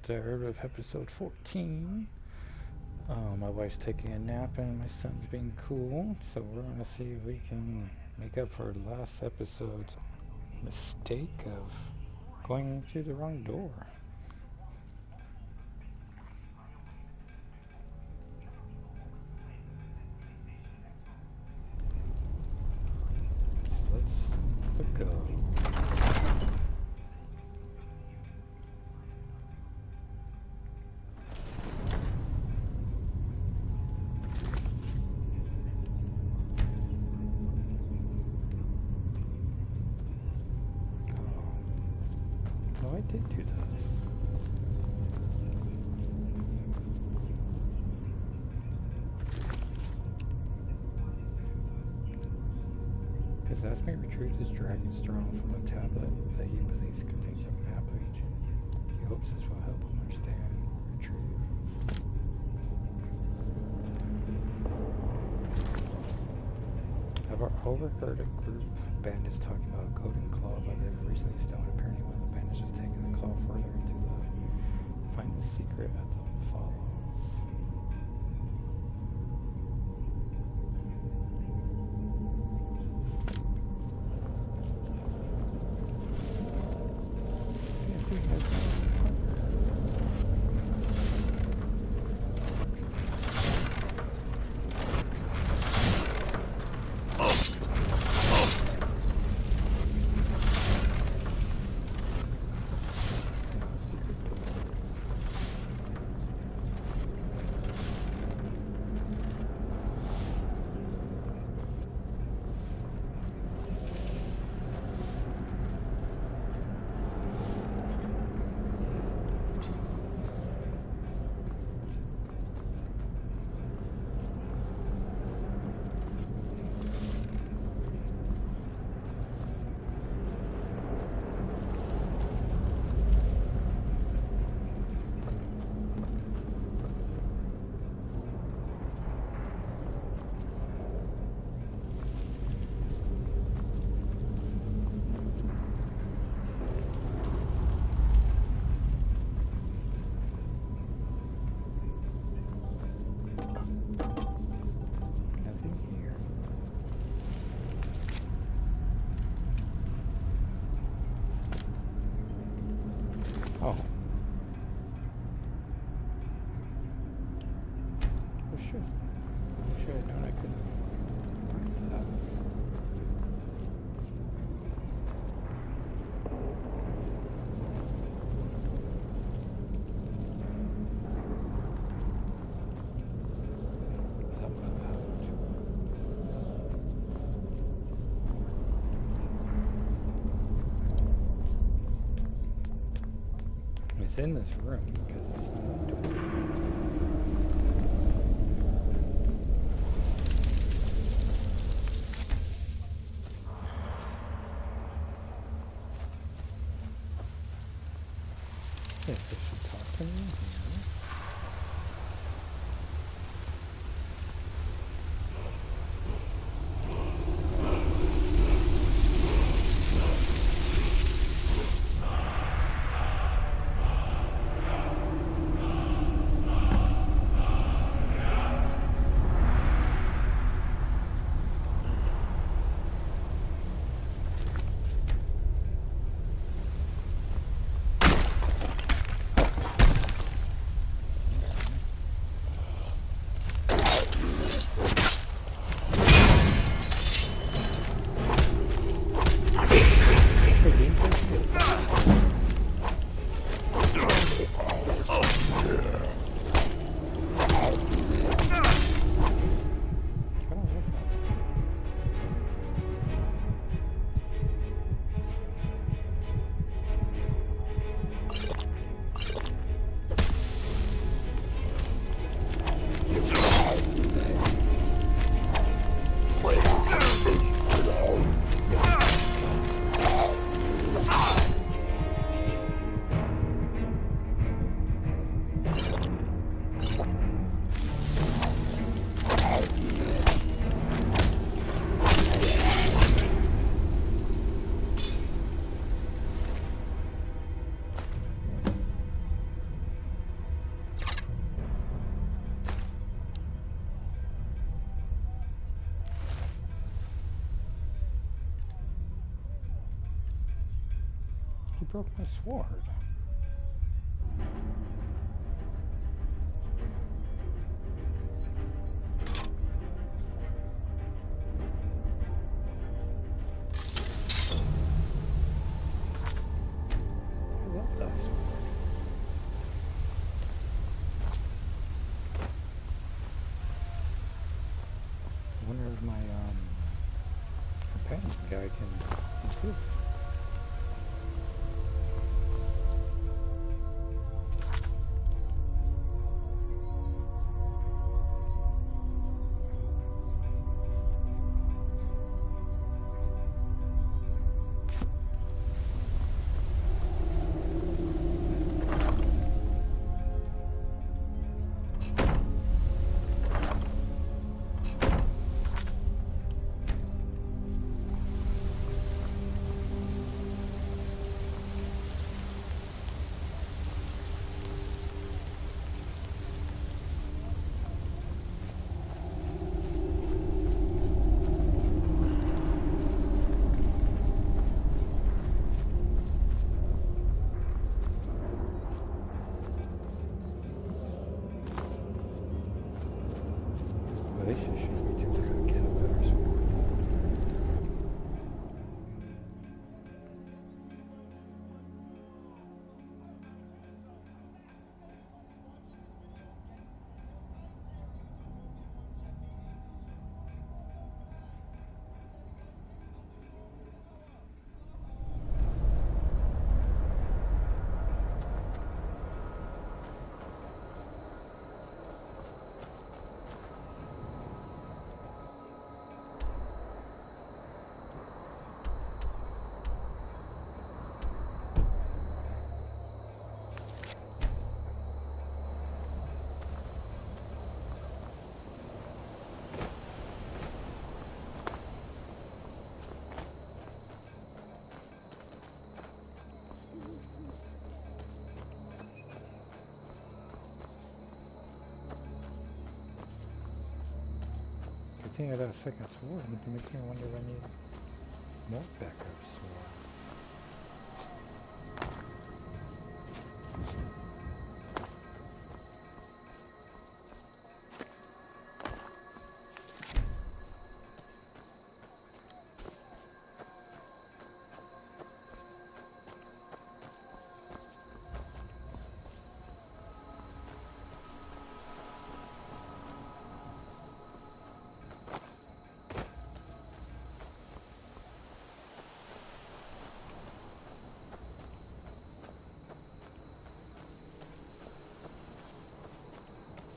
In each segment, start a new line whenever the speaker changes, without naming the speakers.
3rd of episode 14. My wife's taking a nap and my son's being cool, so we're gonna see if we can make up for last episode's mistake of going through the wrong door. Let's go. Oh, I did do this. Ask me to retrieve this dragon stone from a tablet that he believes contains a map region. He hopes this will help him understand retrieve. I've overheard a group of bandits talking about a golden claw, but they've recently stoned. Apparently one of the bandits has taken the claw further into the find the secret at the follows. Oh. Oh shit. I should have known I couldn't find that. It's in this room because it's not a door. Yes, I should talk to me here. broke my sword? I love that sword. I wonder if my companion guy can improve. Relationship, we do to get a better sword. I think I got a second sword, but it makes me wonder if I need more backup sword.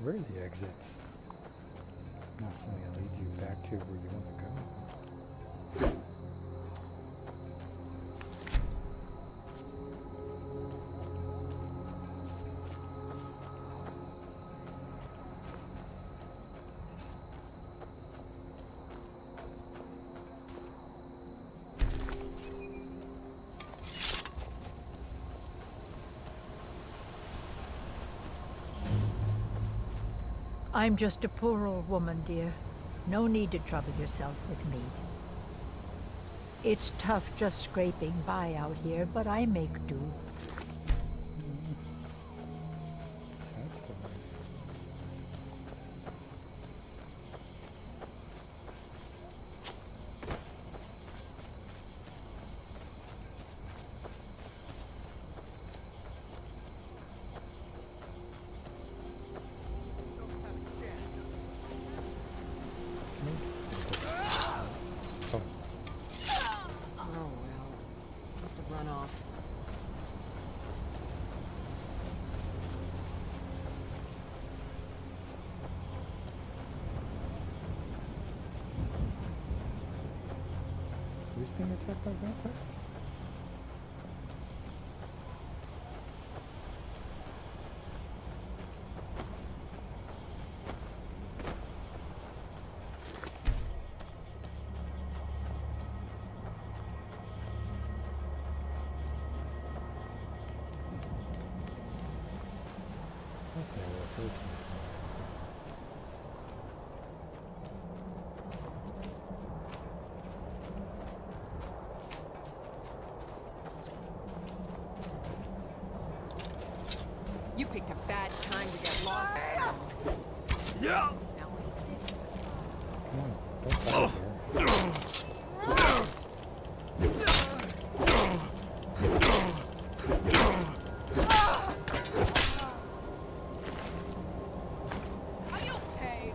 Where are the exits? Not something that leads you back to where you want to go.
I'm just a poor old woman, dear. No need to trouble yourself with me. It's tough just scraping by out here, but I make do. Who's being attacked by vampires? Okay, well, first. Now wait, this is a surprise.
Come on, don't die here.
Are you okay?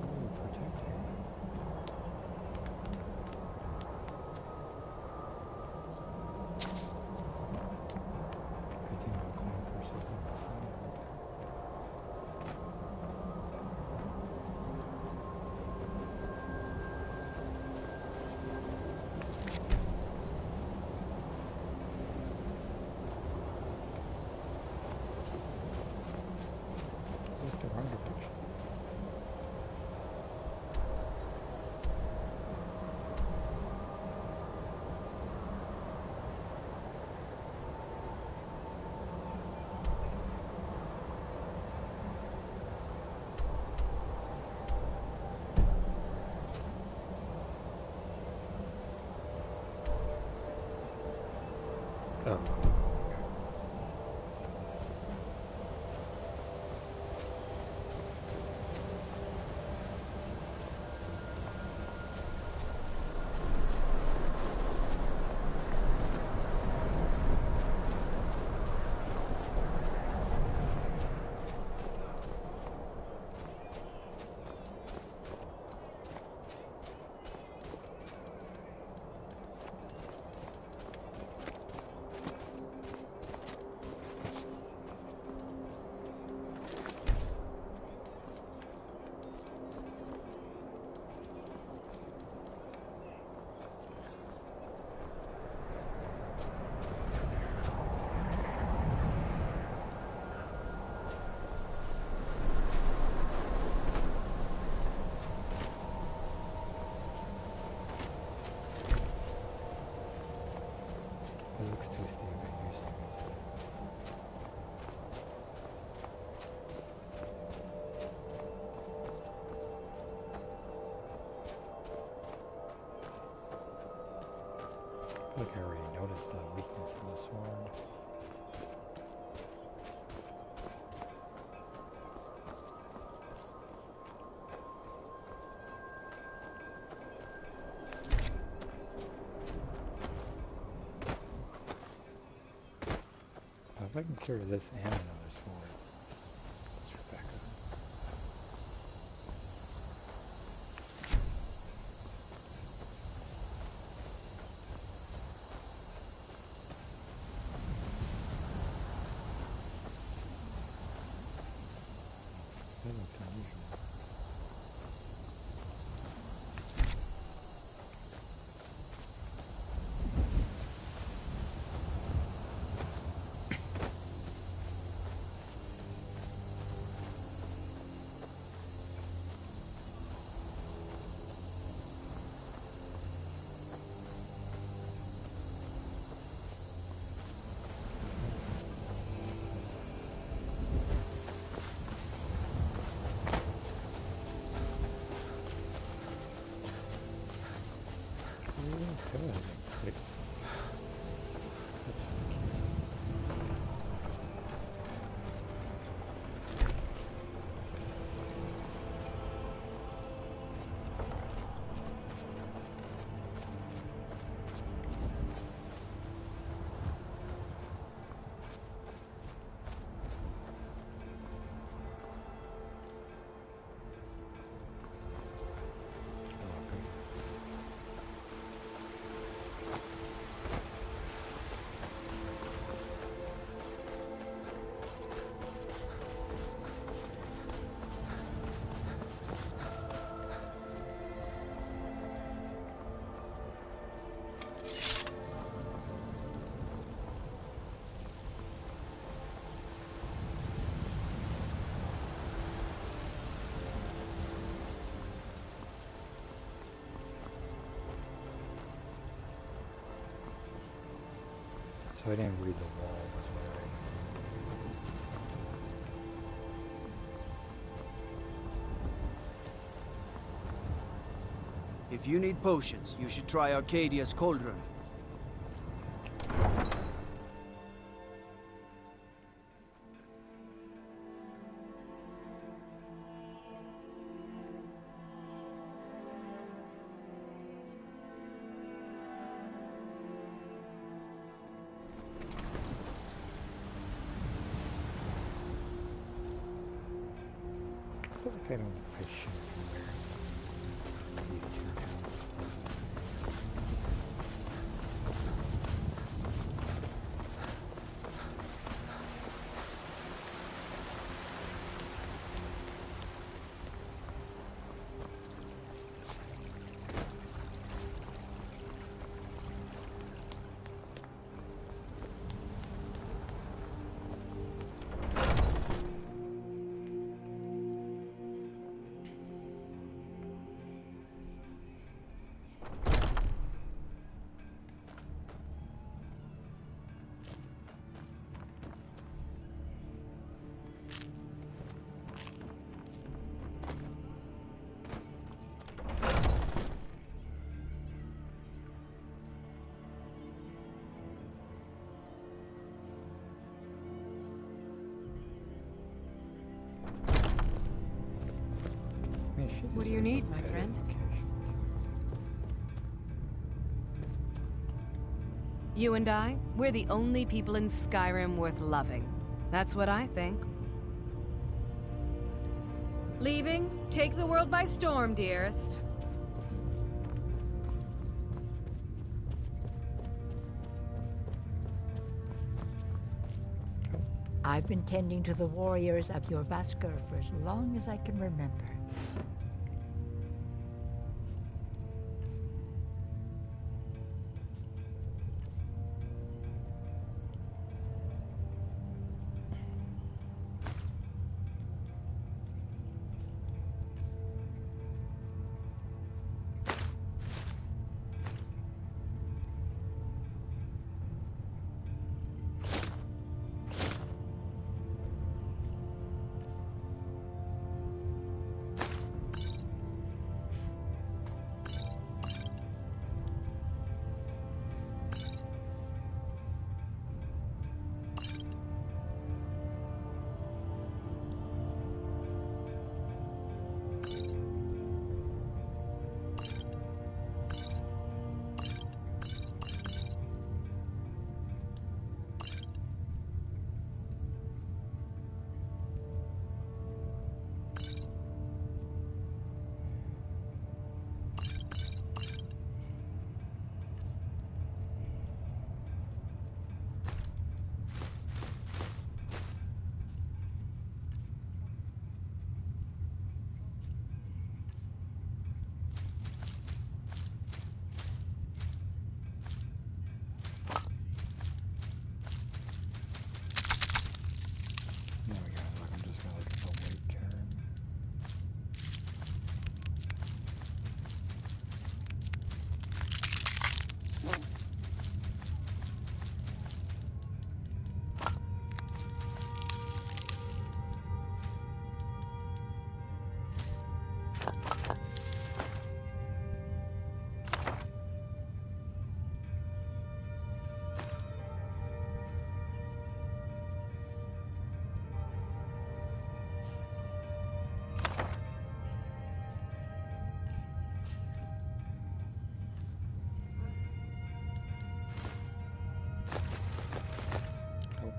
Ooh, protecting. Good thing my coin purse is not the same. Is this the wrong direction? Oh. It looks too steep. It used to be. Look, I already noticed the weakness in the sword. If I can carry this and another sword, let's back up. That looks unusual. So I didn't read the wall, was right.
If you need potions, you should try Arcadia's cauldron.
I feel like I don't fish anywhere.
What do you need, my friend? You and I, we're the only people in Skyrim worth loving. That's what I think. Leaving? Take the world by storm, dearest.
I've been tending to the warriors of your Vaskr for as long as I can remember.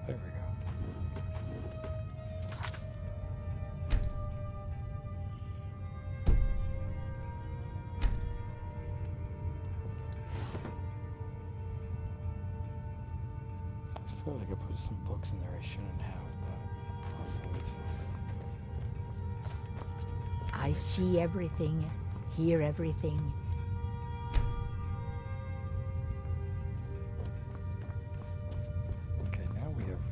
There we go. I feel like I put some books in there I shouldn't have, but also it's
I see everything, hear everything.
okay. Now we have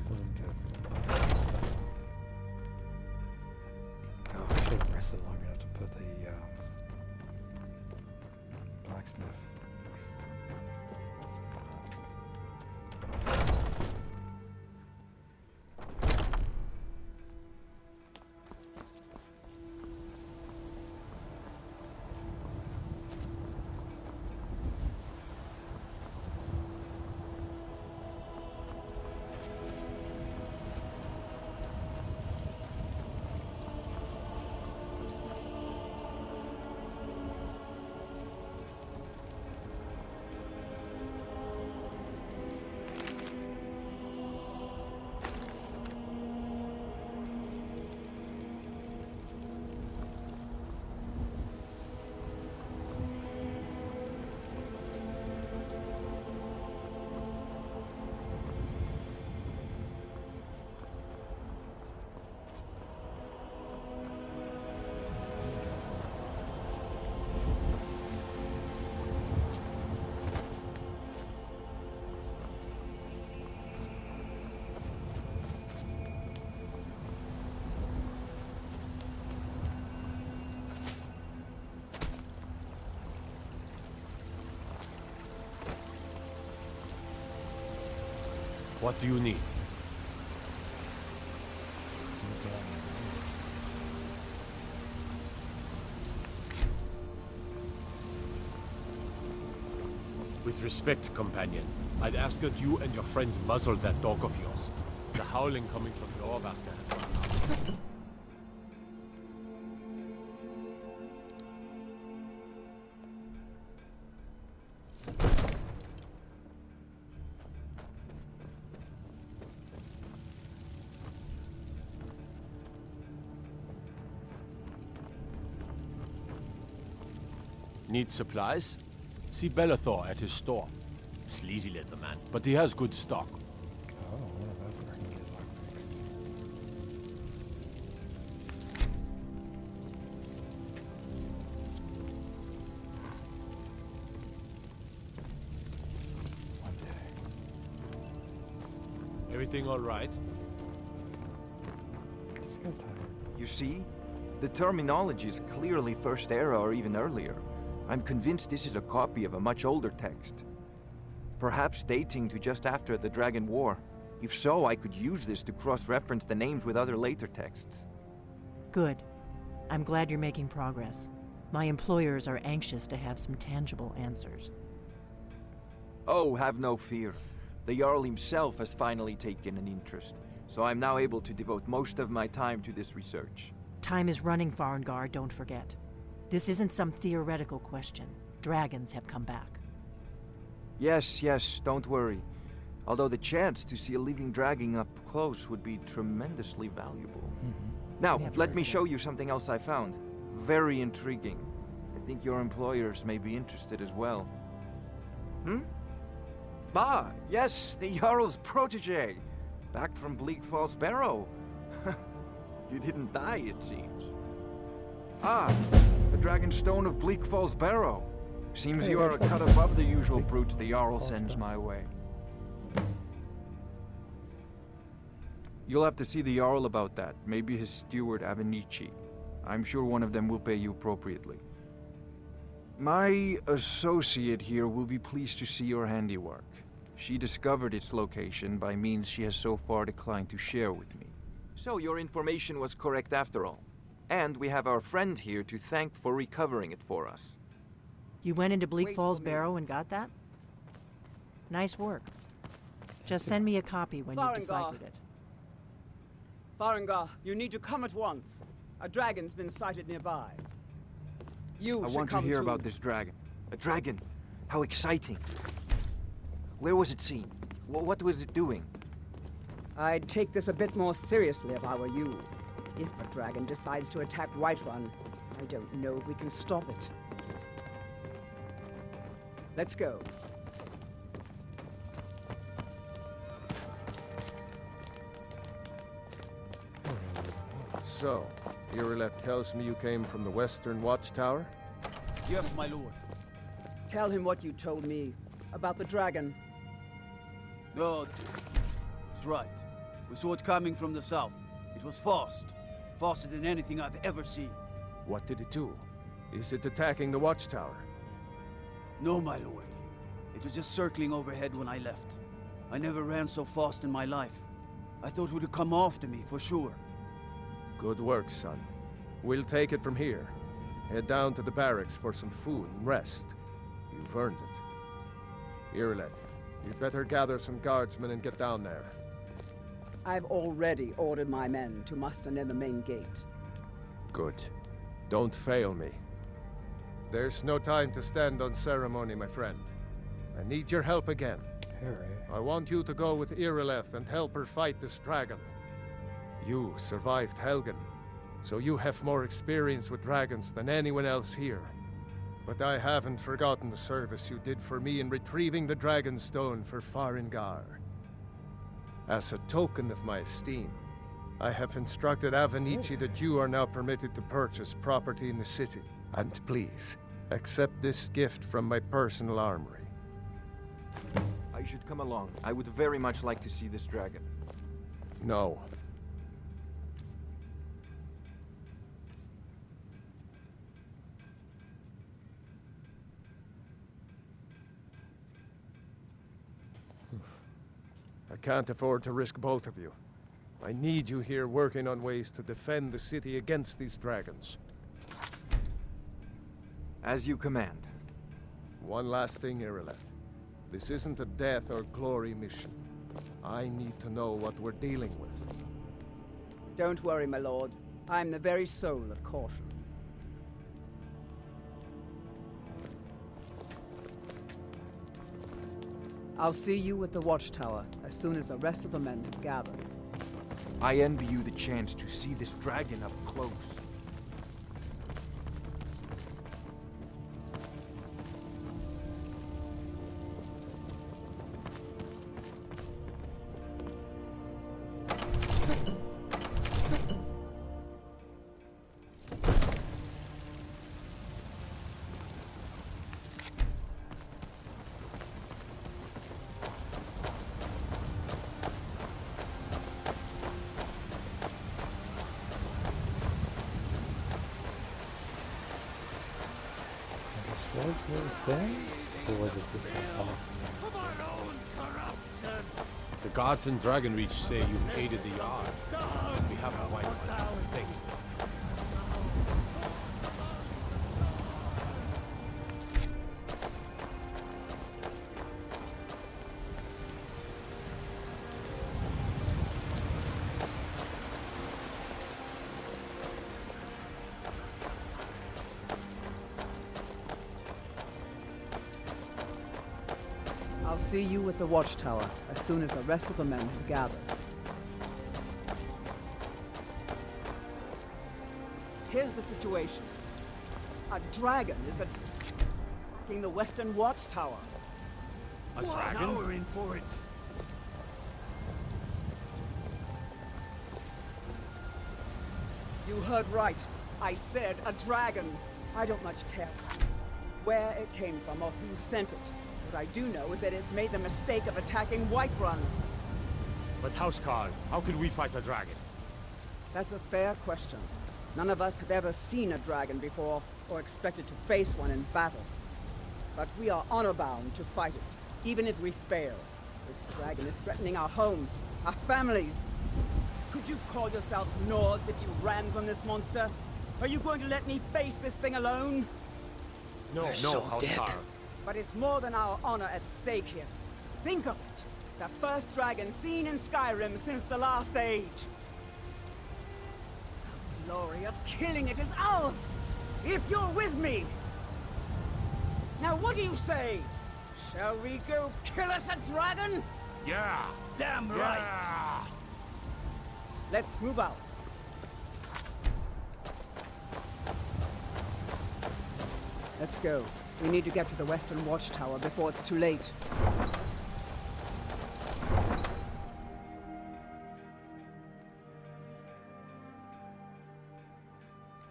room to stuff. Oh, I should have rested long enough to put the
What do you need? With respect, companion, I'd ask that you and your friends muzzle that dog of yours. The howling coming from your basket has gone out. Need supplies? See Bellathor at his store. Sleazy little man, but he has good stock.
Oh, well, that's where I can get lockpicks. One day.
Everything all right?
Just got tired.
You see? The terminology is clearly First Era or even earlier. I'm convinced this is a copy of a much older text. Perhaps dating to just after the Dragon War. If so, I could use this to cross-reference the names with other later texts.
Good. I'm glad you're making progress. My employers are anxious to have some tangible answers.
Oh, have no fear. The Jarl himself has finally taken an interest, so I'm now able to devote most of my time to this research.
Time is running, Farengar, don't forget. This isn't some theoretical question. Dragons have come back.
Yes, don't worry. Although the chance to see a living dragon up close would be tremendously valuable. Now, let me show you something else I found. Very intriguing. I think your employers may be interested as well. Bah, yes, the Jarl's protege. Back from Bleak Falls Barrow. You didn't die, it seems. Ah, the Dragonstone of Bleak Falls Barrow. Seems you are a cut above the usual brutes the Jarl sends my way. You'll have to see the Jarl about that. Maybe his steward, Avenici. I'm sure one of them will pay you appropriately. My associate here will be pleased to see your handiwork. She discovered its location by means she has so far declined to share with me. So your information was correct after all. And we have our friend here to thank for recovering it for us.
You went into Bleak Falls Barrow and got that? Nice work. Just send me a copy when you've deciphered it.
Farengar, you need to come at once. A dragon's been sighted nearby.
I want to hear about this dragon. A dragon? How exciting. Where was it seen? What was it doing?
I'd take this a bit more seriously if I were you. If a dragon decides to attack Whiterun, I don't know if we can stop it. Let's go.
So, Irileth tells me you came from the Western Watchtower?
Yes, my lord.
Tell him what you told me about the dragon.
No, it's right. We saw it coming from the south. It was fast. Faster than anything I've ever seen.
What did it do? Is it attacking the Watchtower?
No, my lord. It was just circling overhead when I left. I never ran so fast in my life. I thought it would come after me, for sure.
Good work, son. We'll take it from here. Head down to the barracks for some food and rest. You've earned it. Irileth, you'd better gather some guardsmen and get down there.
I've already ordered my men to muster near the main gate.
Good. Don't fail me. There's no time to stand on ceremony, my friend. I need your help again.
Harry.
I want you to go with Irileth and help her fight this dragon. You survived Helgen, so you have more experience with dragons than anyone else here. But I haven't forgotten the service you did for me in retrieving the Dragonstone for Farengar. As a token of my esteem, I have instructed Avenici that you are now permitted to purchase property in the city. And please, accept this gift from my personal armory.
I should come along. I would very much like to see this dragon.
No. I can't afford to risk both of you. I need you here working on ways to defend the city against these dragons.
As you command.
One last thing, Irileth. This isn't a death or glory mission. I need to know what we're dealing with.
Don't worry, my lord. I'm the very soul of caution. I'll see you at the watchtower as soon as the rest of the men have gathered.
I envy you the chance to see this dragon up close.
Was there a thing? Or was it just
The gods in Dragonreach say you've aided the Yard. We have a white one. Thank you.
I'll see you at the watchtower as soon as the rest of the men have gathered. Here's the situation. A dragon is attacking the western watchtower.
A dragon?
Now we're in for it.
You heard right. I said a dragon. I don't much care where it came from or who sent it. What I do know is that it's made the mistake of attacking Whiterun.
But Housecarl, how could we fight a dragon?
That's a fair question. None of us have ever seen a dragon before, or expected to face one in battle. But we are honor-bound to fight it, even if we fail. This dragon is threatening our homes, our families. Could you call yourselves Nords if you ran from this monster? Are you going to let me face this thing alone?
No, Housecarl.
But it's more than our honor at stake here. Think of it. The first dragon seen in Skyrim since the last age. The glory of killing it is ours, if you're with me. Now what do you say? Shall we go kill us a dragon?
Yeah!
Damn right!
Yeah.
Let's move out. Let's go. We need to get to the western watchtower before it's too late.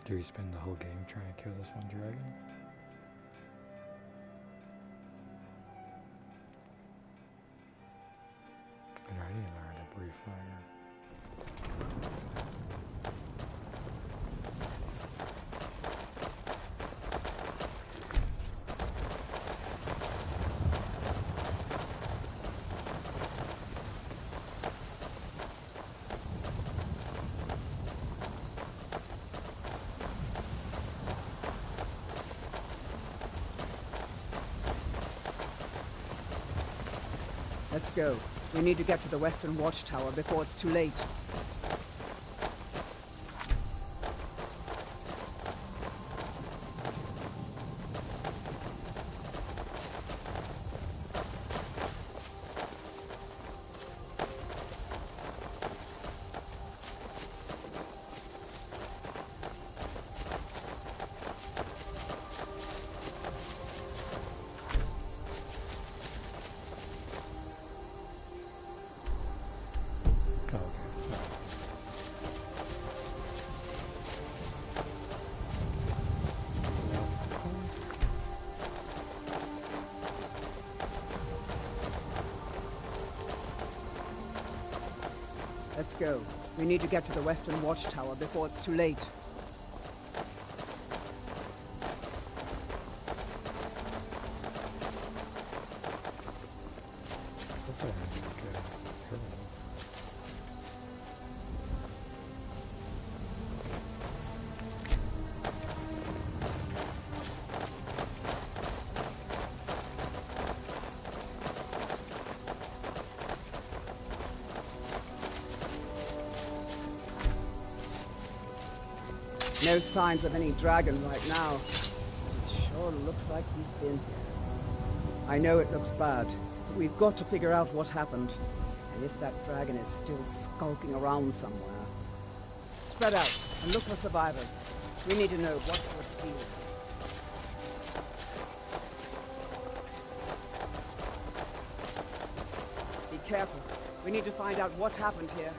Do we spend the whole game trying to kill this one dragon? And I need to learn to breathe fire.
Let's go. We need to get to the western watchtower before it's too late. Let's go. We need to get to the western watchtower before it's too late.
Okay.
No signs of any dragon right now. It sure looks like he's been here. I know it looks bad, but we've got to figure out what happened. And if that dragon is still skulking around somewhere. Spread out and look for survivors. We need to know what we're feeling. Be careful. We need to find out what happened here.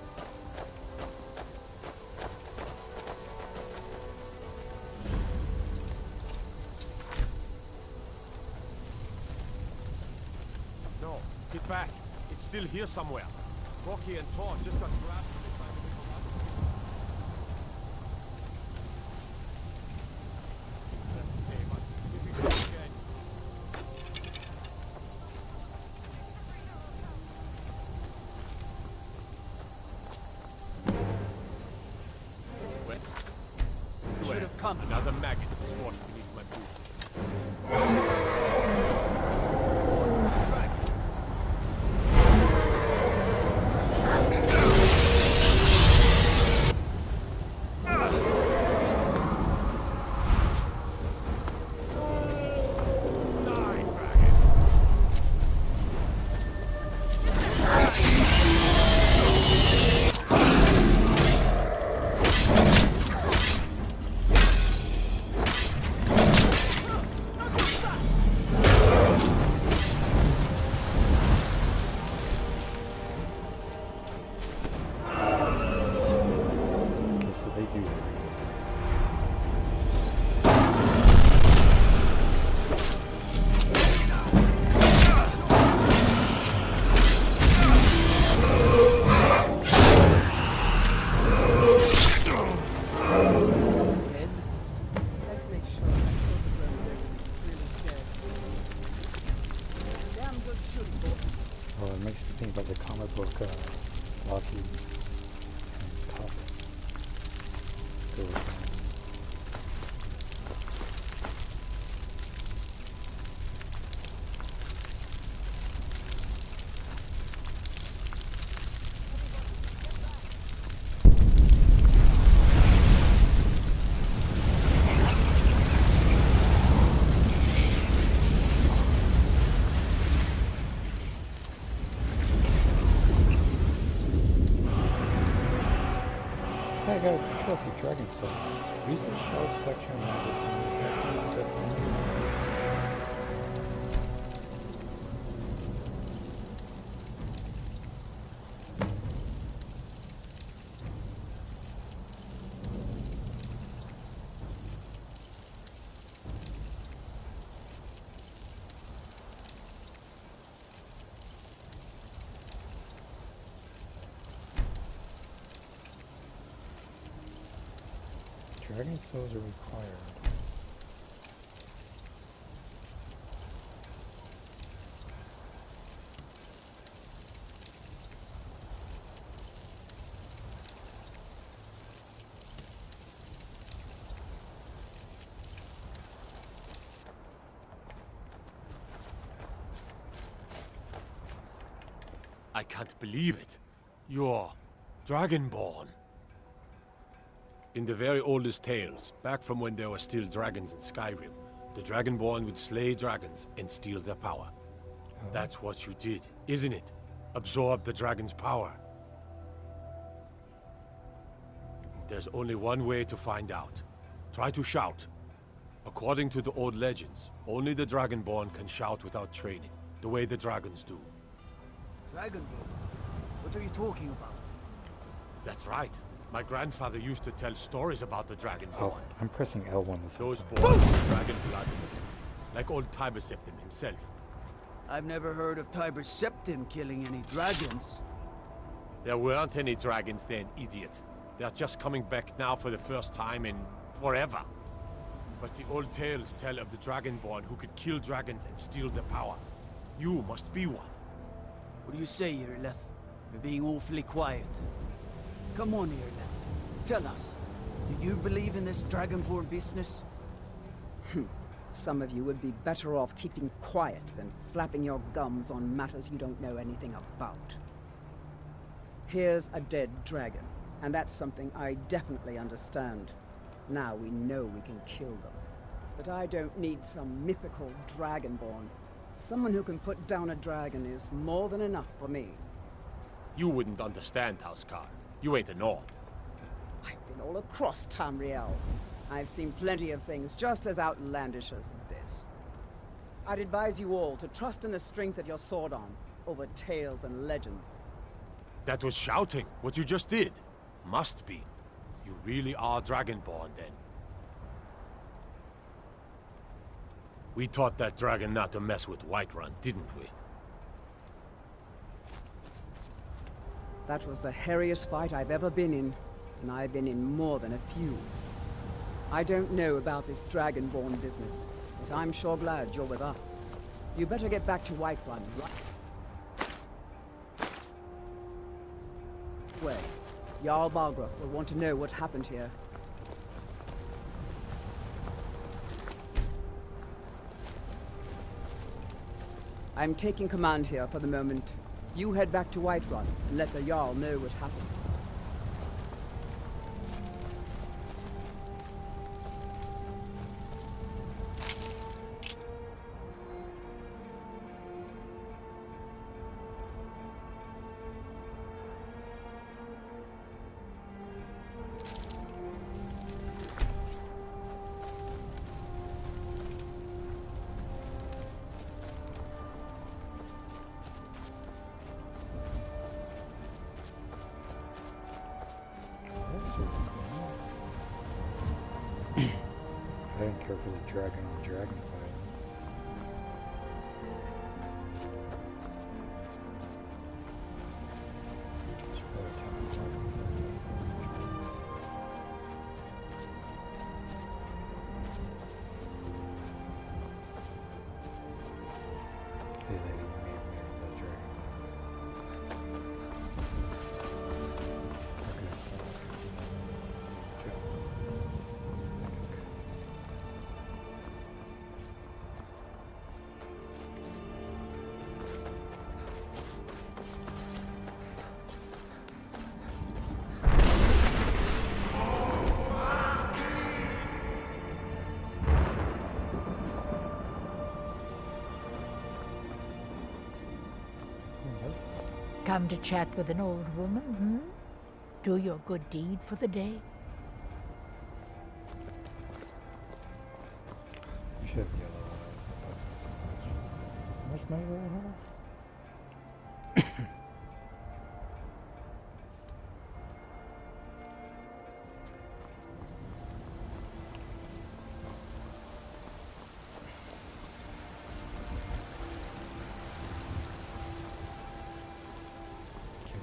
No, get back. It's still here somewhere. Rocky and Thor just got grabbed.
Should have come.
Another maggot squatting beneath my boot.
Well, it makes me think about the comic book Lockheed and Top. I got a trophy dragon soul. Use the shell section dragon souls are required.
I can't believe it. You're Dragonborn. In the very oldest tales, back from when there were still dragons in Skyrim, the Dragonborn would slay dragons and steal their power. That's what you did, isn't it? Absorb the dragon's power. There's only one way to find out. Try to shout. According to the old legends, only the Dragonborn can shout without training, the way the dragons do.
Dragonborn? What are you talking about?
That's right. My grandfather used to tell stories about the Dragonborn.
Oh, I'm pressing L1 this
Those
whole
born with dragon blood, like old Tiber Septim himself.
I've never heard of Tiber Septim killing any dragons.
There weren't any dragons then, idiot. They're just coming back now for the first time in forever. But the old tales tell of the Dragonborn who could kill dragons and steal their power. You must be one.
What do you say, Irileth? You're being awfully quiet. Come on, Irileth. Tell us. Do you believe in this Dragonborn business?
Some of you would be better off keeping quiet than flapping your gums on matters you don't know anything about. Here's a dead dragon, and that's something I definitely understand. Now we know we can kill them. But I don't need some mythical dragonborn. Someone who can put down a dragon is more than enough for me.
You wouldn't understand, Housecar. You ain't a Nord.
I've been all across Tamriel. I've seen plenty of things just as outlandish as this. I'd advise you all to trust in the strength of your sword arm over tales and legends.
That was shouting, what you just did. Must be. You really are Dragonborn, then. We taught that dragon not to mess with Whiterun, didn't we?
That was the hairiest fight I've ever been in, and I've been in more than a few. I don't know about this Dragonborn business, but I'm sure glad you're with us. You better get back to Whiterun, right? Well, Jarl Balgruuf will want to know what happened here. I'm taking command here for the moment. You head back to Whiterun and let the Jarl know what happened.
I didn't care for the dragon fight. It's really time to talk about that. Hey lady, you made me that dragon. Okay, so
Come to chat with an old woman, hmm? Do your good deed for the day?
she has yellow eyes. That's so much. What's my right here?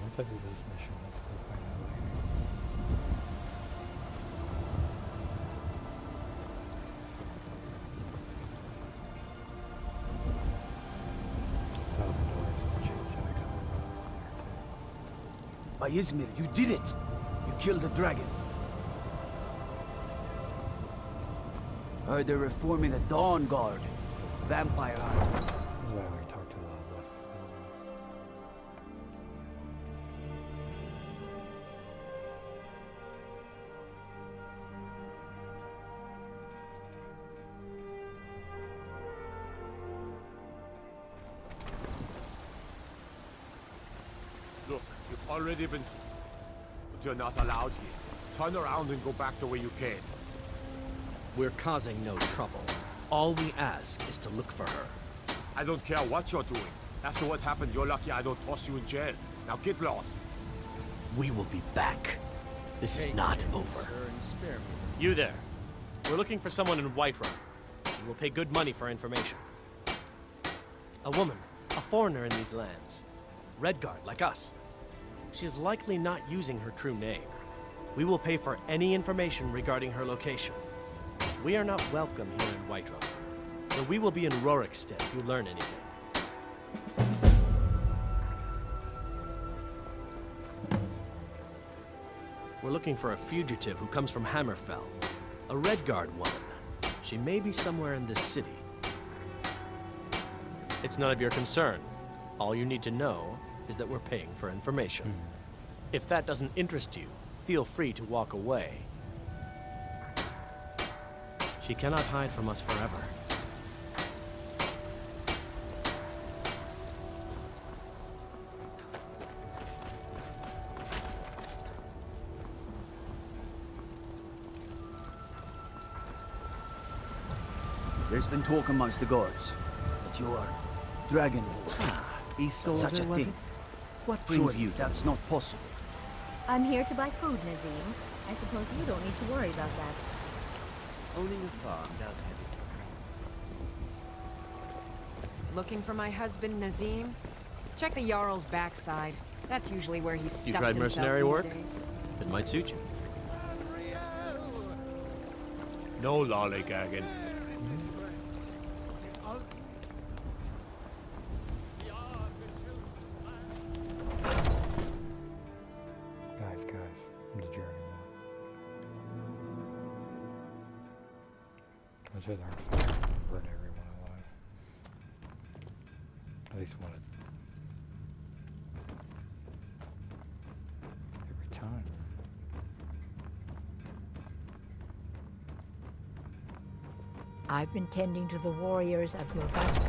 Once I do this mission, let's go find out later.
By Izmir, you did it! You killed the dragon. Heard they're reforming the Dawn Guard. Vampire hunters.
This is why we talked to a lot of left.
Look, you've already been... But you're not allowed here. Turn around and go back the way you came.
We're causing no trouble. All we ask is to look for her.
I don't care what you're doing. After what happened, you're lucky I don't toss you in jail. Now get lost.
We will be back. This is not over.
You there. We're looking for someone in Whiterun. We will pay good money for information. A woman, a foreigner in these lands. Redguard, like us. She is likely not using her true name. We will pay for any information regarding her location. We are not welcome here in Whiterun, so we will be in Rorikstead if you learn anything. We're looking for a fugitive who comes from Hammerfell. A Redguard woman. She may be somewhere in this city. It's none of your concern. All you need to know is that we're paying for information. If that doesn't interest you, feel free to walk away. She cannot hide from us forever.
There's been talk amongst the guards that you are Dragon Lord.
Beast soldier,
Such a
was
thing.
it? What brings
Surely
you?
that's not possible.
I'm here to buy food, Nazim. I suppose you don't need to worry about that.
Owning a farm does have its
Looking for my husband, Nazim? Check the Jarl's backside. That's usually where he stuffs
You tried
himself
mercenary
these
work?
days.
It might suit you.
No lollygagging.
Guys, I'm the journeyman. I just aren't fun to burn everyone alive. At least one every time.
I've been tending to the warriors of your vessel.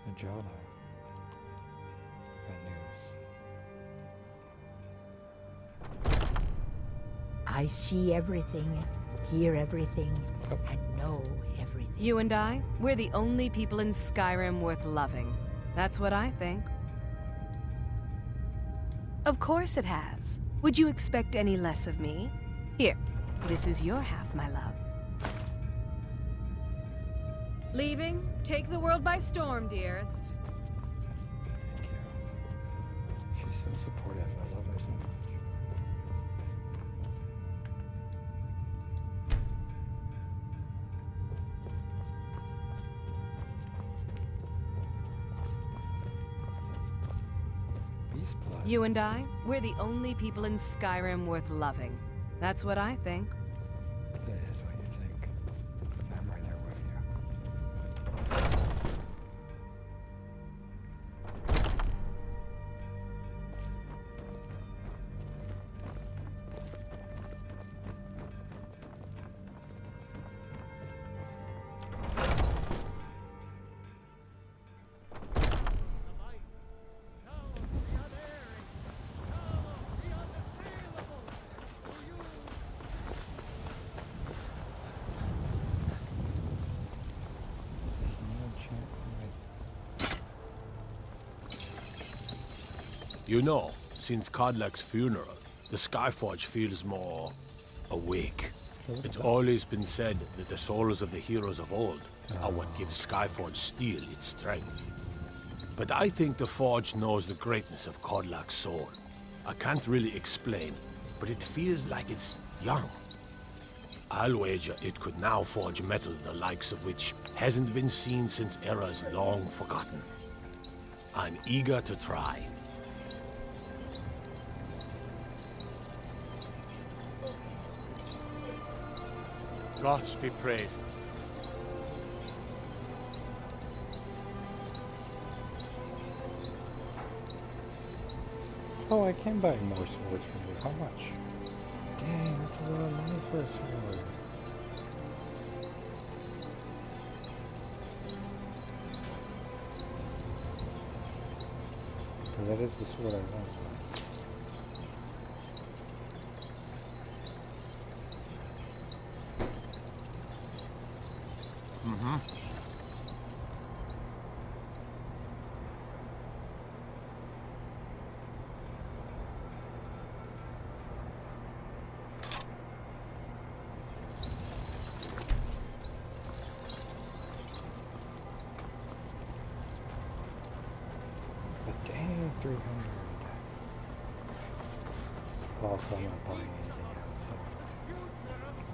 And Jala. Got news.
I see everything, hear everything, and know everything.
You and I, we're the only people in Skyrim worth loving. That's what I think. Of course it has. Would you expect any less of me? Here, this is your half, my love. Leaving? Take the world by storm, dearest.
Thank you. She's so supportive. I love her so much. Beast blood.
You and I, we're the only people in Skyrim worth loving. That's what I think.
That is what you think. I'm right there with you.
You know, since Kodlak's funeral, the Skyforge feels more awake. It's always been said that the souls of the heroes of old are what gives Skyforge steel its strength. But I think the Forge knows the greatness of Kodlak's soul. I can't really explain, but it feels like it's young. I'll wager it could now forge metal the likes of which hasn't been seen since eras long forgotten. I'm eager to try.
Gods be praised.
Oh, I can buy more swords from you. How much? Dang, that's a lot of money for a sword. But that is the sword I want.
Mm-hmm.
But dang, 300. Also, I'm not buying anything else, so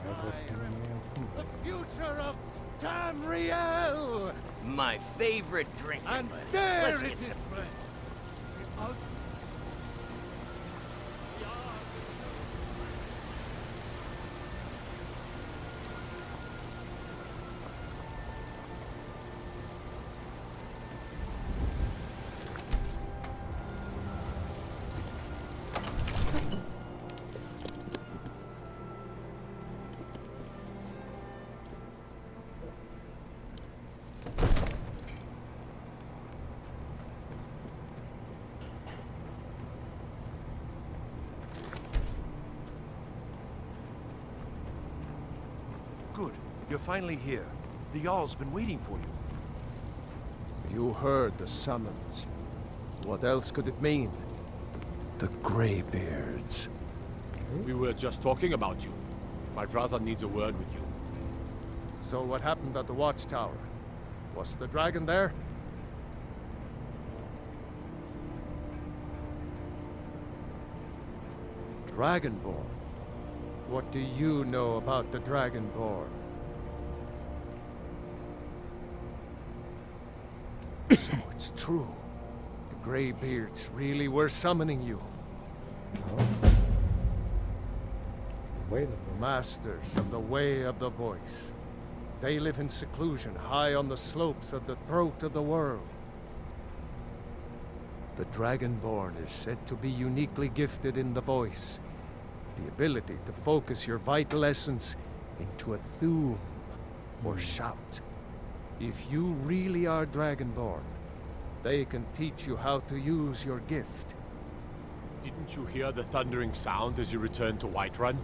I just do anything else.
The future of Tamriel!
My favorite drink.
And there
Let's
it
get
is,
some.
friend.
You're finally here. The Jarl's been waiting for you.
You heard the summons. What else could it mean? The Greybeards.
We were just talking about you. My brother needs a word with you.
So what happened at the watchtower? Was the dragon there? Dragonborn? What do you know about the Dragonborn? So it's true. The Greybeards really were summoning you. Masters of the Way of the Voice. They live in seclusion, high on the slopes of the throat of the world. The Dragonborn is said to be uniquely gifted in the voice. The ability to focus your vital essence into a thum, or shout. If you really are Dragonborn, they can teach you how to use your gift.
Didn't you hear the thundering sound as you returned to Whiterun?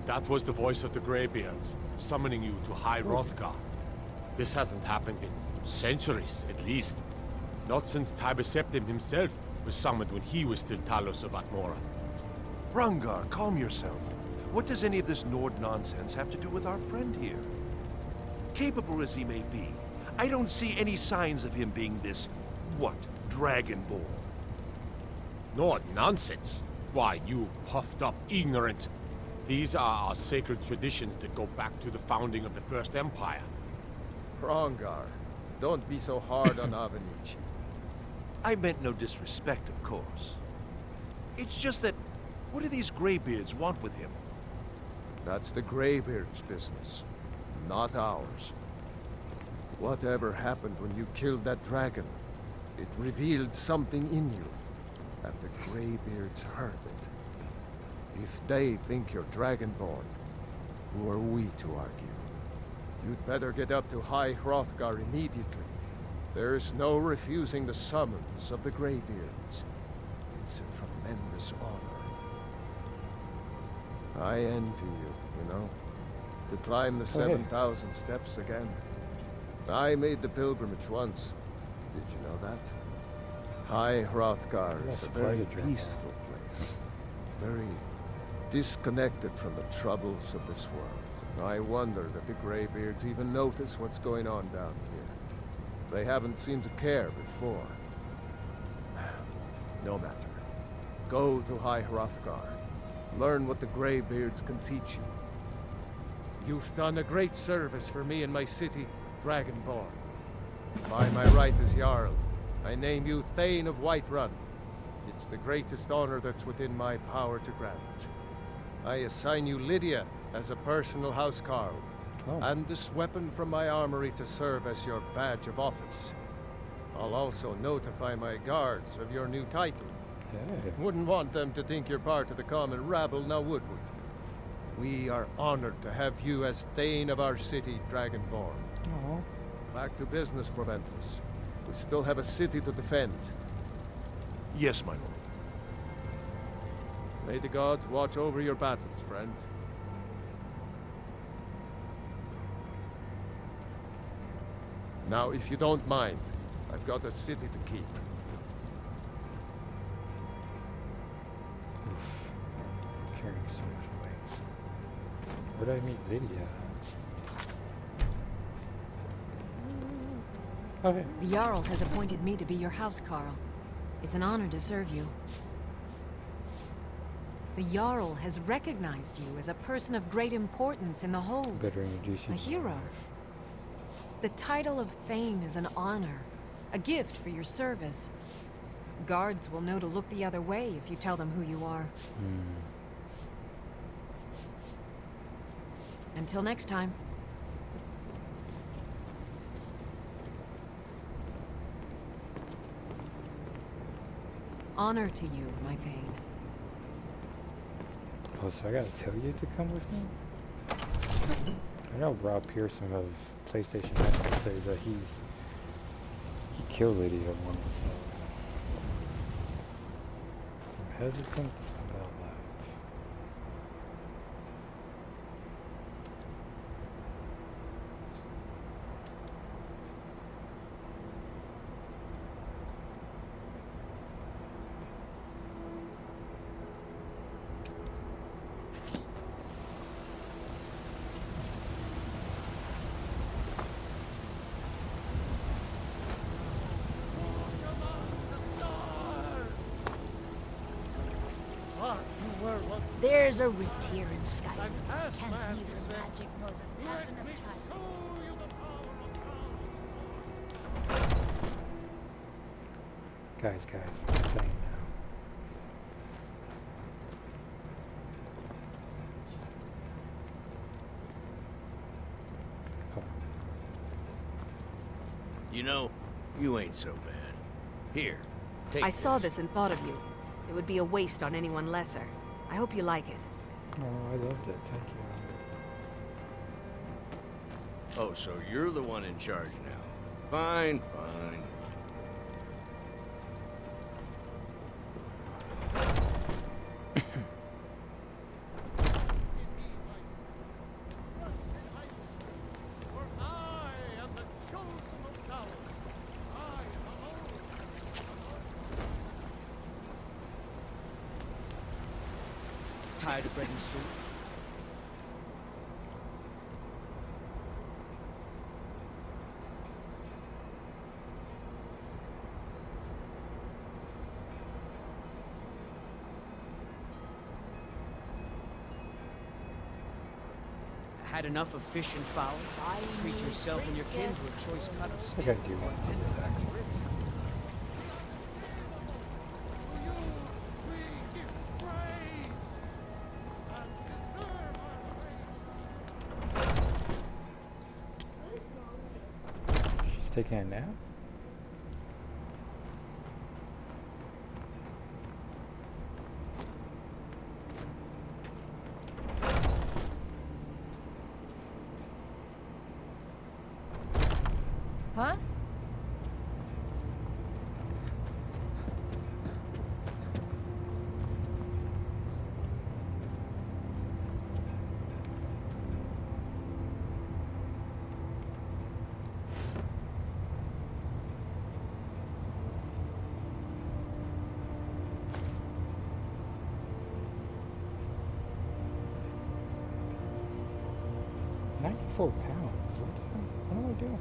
That was the voice of the Greybeards, summoning you to High Hrothgar. This hasn't happened in centuries, at least. Not since Tiber Septim himself was summoned when he was still Talos of Atmora.
Hrongar, calm yourself. What does any of this Nord nonsense have to do with our friend here? Capable as he may be, I don't see any signs of him being this, what, Dragonborn?
Nord nonsense? Why, you puffed up ignorant. These are our sacred traditions that go back to the founding of the First Empire.
Hrongar, don't be so hard on Avenici.
I meant no disrespect, of course. It's just that, what do these Greybeards want with him?
That's the Greybeards' business, not ours. Whatever happened when you killed that dragon, it revealed something in you, and the Greybeards heard it. If they think you're Dragonborn, who are we to argue? You'd better get up to High Hrothgar immediately. There's no refusing the summons of the Greybeards. It's a tremendous honor. I envy you know? To climb the 7,000 steps again. I made the pilgrimage once. Did you know that? High Hrothgar is a very peaceful place. Very disconnected from the troubles of this world. I wonder that the Greybeards even notice what's going on down here. They haven't seemed to care before. No matter. Go to High Hrothgar. Learn what the Greybeards can teach you. You've done a great service for me and my city, Dragonborn. By my right as Jarl, I name you Thane of Whiterun. It's the greatest honor that's within my power to grant. I assign you Lydia as a personal housecarl, and this weapon from my armory to serve as your badge of office. I'll also notify my guards of your new title. Wouldn't want them to think you're part of the common rabble, now would we? We are honored to have you as Thane of our city, Dragonborn. Back to business, Proventus. We still have a city to defend.
Yes, my lord.
May the gods watch over your battles, friend. Now, if you don't mind, I've got a city to keep.
Carrying so much weight. Where'd I meet Lydia? Okay.
The Jarl has appointed me to be your housecarl. It's an honor to serve you. The Jarl has recognized you as a person of great importance in the hold.
Better introduce you.
A hero. The title of Thane is an honor, a gift for your service. Guards will know to look the other way if you tell them who you are. Until next time. Honor to you, my Thane.
Oh, so I gotta tell you to come with me? I know Rob Pearson of PlayStation Network says that he killed Lydia once. I'm hesitant about that.
There's a rift here in Skyrim.
And as
Can't
man
neither
said,
magic nor the passing
let me
of time.
show you the power of
Guys, I'm saying now.
You know, you ain't so bad. Here, take
I saw this and thought of you. It would be a waste on anyone lesser. I hope you like it.
Oh, I loved it. Thank you.
Oh, so you're the one in charge now. Fine, fine.
Tired of bread and stew? Had enough of fish and fowl? Treat yourself and your kin to a choice cut of
I
steak
gotta do
or
one.
tender back ribs.
She's taking a nap?
Huh?
£94. What am I doing?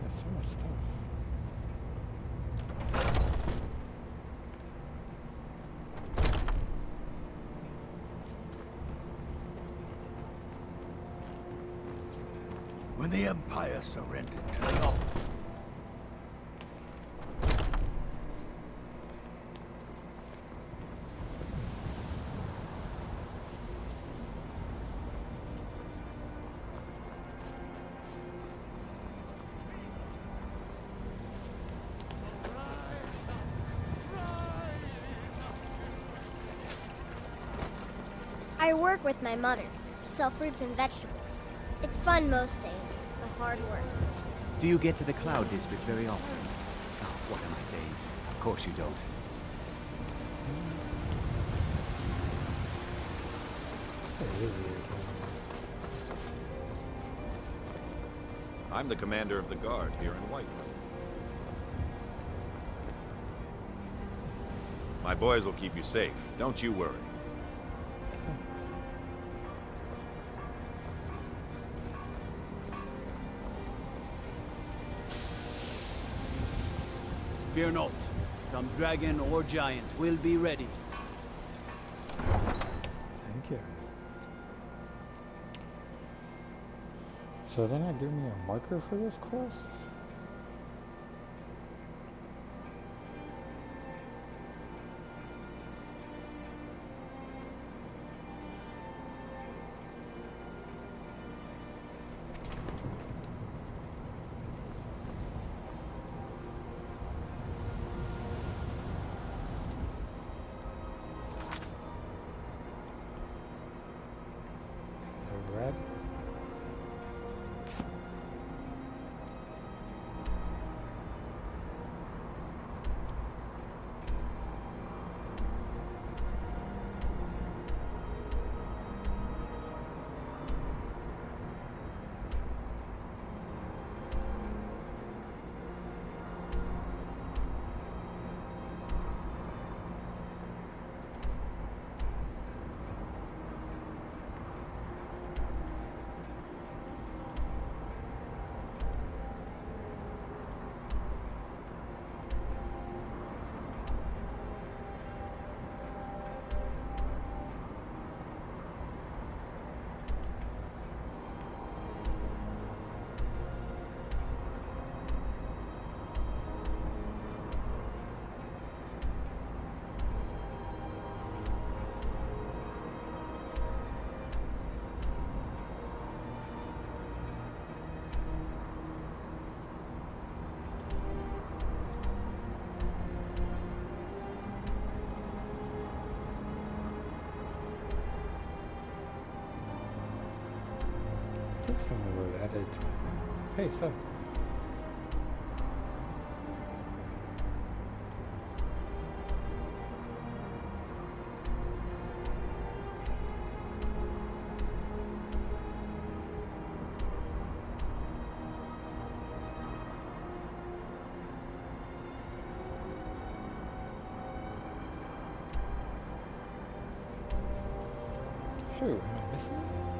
There's so much stuff.
When the Empire surrendered to the Op.
I work with my mother to sell fruits and vegetables. It's fun most days, but hard work.
Do you get to the Cloud District very often? Oh, what am I saying? Of course you don't.
I'm the commander of the guard here in Whiterun. My boys will keep you safe. Don't you worry.
Fear not. Come dragon or giant, we'll be ready.
Thank you. So they're not giving me a marker for this quest? The red? think someone would have added. Hey, so. Shoot, am I missing?